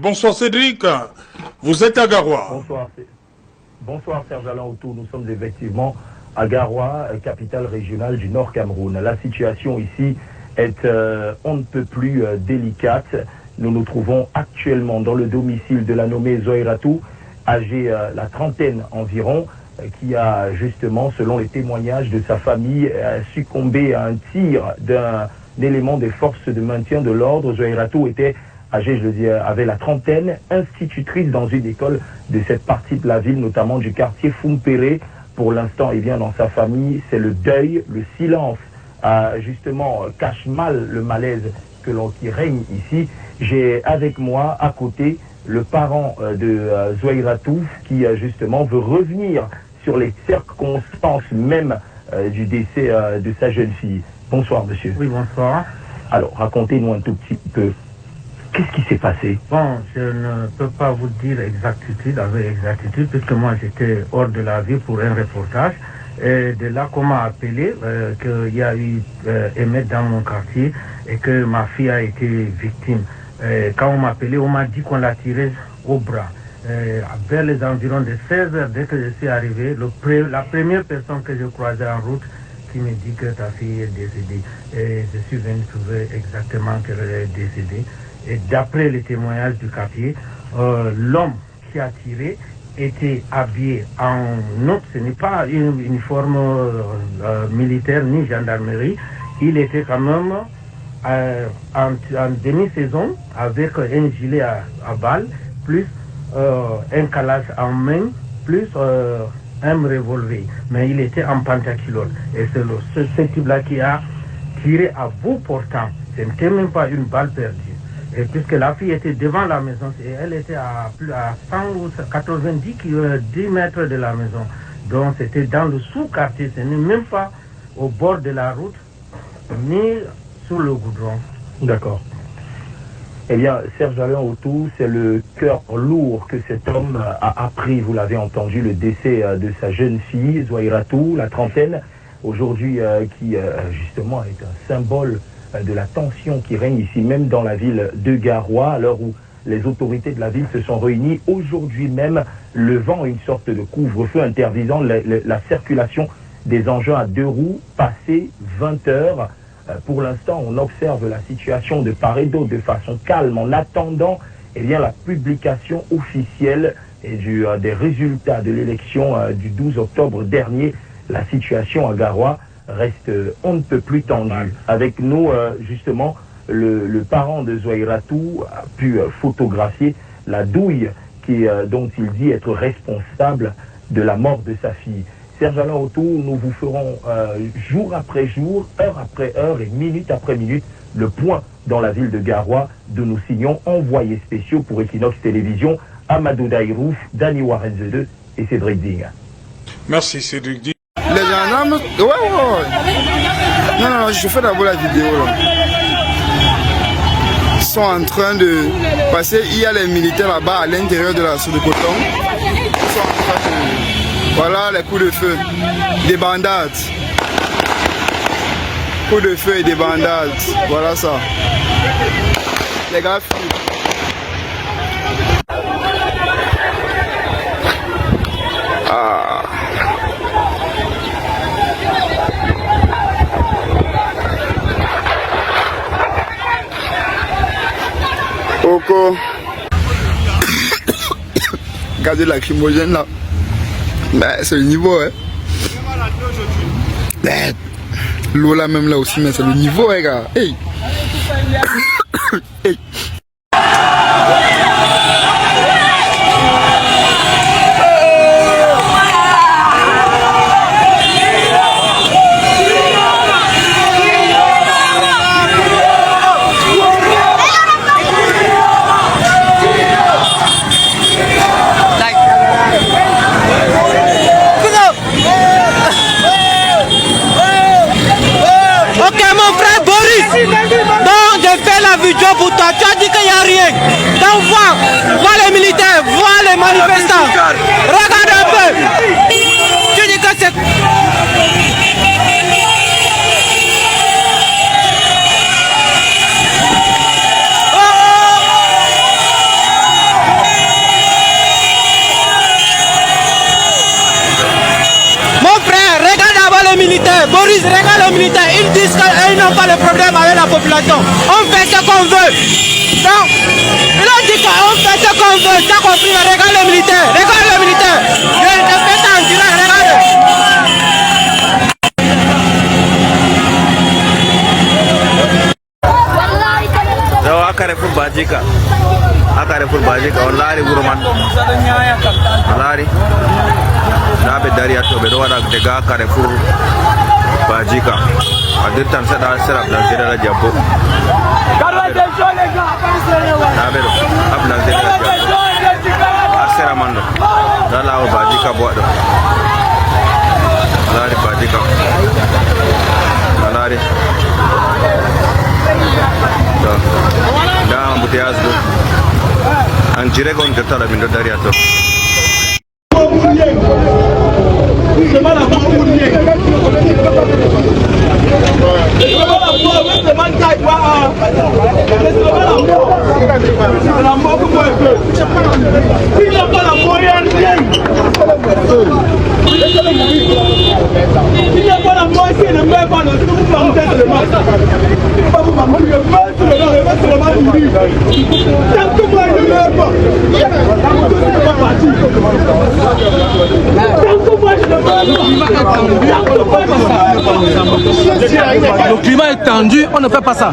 Bonsoir Cédric, vous êtes à Garoua. Bonsoir Serge Alain Autou, nous sommes effectivement à Garoua, capitale régionale du Nord Cameroun. La situation ici est on ne peut plus délicate. Nous nous trouvons actuellement dans le domicile de la nommée Zoïratou, âgée la trentaine environ, qui a justement, selon les témoignages de sa famille, succombé à un tir d'un élément des forces de maintien de l'ordre. Zoïratou était âgée, je le dis, avait la trentaine, institutrice dans une école de cette partie de la ville, notamment du quartier Fumpere. Pour l'instant, eh bien, dans sa famille, c'est le deuil, le silence, justement, cache mal le malaise qui règne ici. J'ai avec moi, à côté, le parent de Zoïratou, qui justement veut revenir sur les circonstances même du décès de sa jeune fille. Bonsoir, monsieur. Oui, bonsoir. Alors, racontez-nous un tout petit peu. Qu'est-ce qui s'est passé? Bon, je ne peux pas vous dire avec exactitude, puisque moi j'étais hors de la ville pour un reportage. Et de là qu'on m'a appelé, qu'il y a eu émeute dans mon quartier et que ma fille a été victime. Quand on m'a appelé, on m'a dit qu'on l'a tirée au bras. Vers les environs de 16 heures, dès que je suis arrivé, la première personne que je croisais en route qui me dit que ta fille est décédée. Et je suis venu trouver exactement qu'elle est décédée. Et d'après les témoignages du quartier, l'homme qui a tiré était habillé en autre, ce n'est pas une uniforme militaire ni gendarmerie, il était quand même en demi-saison avec un gilet à balles, plus un calage en main, plus un revolver. Mais il était en pantaculotte. Et c'est ce type-là qui a tiré à bout portant. Ce n'était même pas une balle perdue. Et puisque la fille était devant la maison, et elle était à 100 ou 10 mètres de la maison. Donc c'était dans le sous-quartier, ce n'est même pas au bord de la route, ni sur le goudron. D'accord. Eh bien, Serge Alain Autou, c'est le cœur lourd que cet homme a appris, vous l'avez entendu, le décès de sa jeune fille, Zoïratou, la trentaine, aujourd'hui qui justement est un symbole de la tension qui règne ici même dans la ville de Garoua, à l'heure où les autorités de la ville se sont réunies aujourd'hui même, levant une sorte de couvre-feu interdisant la circulation des engins à deux roues passé 20 heures. Pour l'instant, on observe la situation de part et d'autre de façon calme en attendant eh bien, la publication officielle et des résultats de l'élection du 12 octobre dernier. La situation à Garoua reste on ne peut plus tendue. Avec nous, justement, le parent de Zoïratou a pu photographier la douille dont il dit être responsable de la mort de sa fille. Serge Alain Autou, nous vous ferons jour après jour, heure après heure et minute après minute le point dans la ville de Garoua, d'où nous signons envoyés spéciaux pour Equinox Télévision, Amadou Daïrouf, Dani Warren-Zede et Cédric Ding. Merci Cédric Ding. Les gendarmes, ouais. Non, je fais d'abord la vidéo là. Ils sont en train de passer, il y a les militaires là-bas à l'intérieur de la soude de coton. Ils sont en train de... Voilà les coups de feu, des bandades. Coups de feu et des bandades, voilà ça. Les gars fuient. Ah. Coco. Regardez la lacrymogène là. Ben, c'est le niveau, hein. Ben, l'eau là même là aussi, mais c'est le niveau, hein, gars. Hey. Hey. Pour toi, tu as dit qu'il n'y a rien. Donc vois les militaires, vois les manifestants. Regarde un peu. Tu dis que c'est... militaires. Boris, regarde les militaires. Ils disent qu'ils n'ont pas de problème avec la population. On fait ce qu'on veut. Donc, il a dit qu'on fait ce qu'on veut. T'as compris? Regarde les militaires. Regarde les militaires. Je fais ça en direct. Regarde. Carrefour Bajika wallahi Guruman wallahi nabe dari ato be do wada daga Carrefour Bajika adirtan sada serap dan sedala jabbo nabe do abna sedala jabbo asera mando dala o Bajika bodo wallahi Bajika wallahi da embouteillage do en direct on direct la bindo dari ato Le climat est tendu, on ne fait pas ça.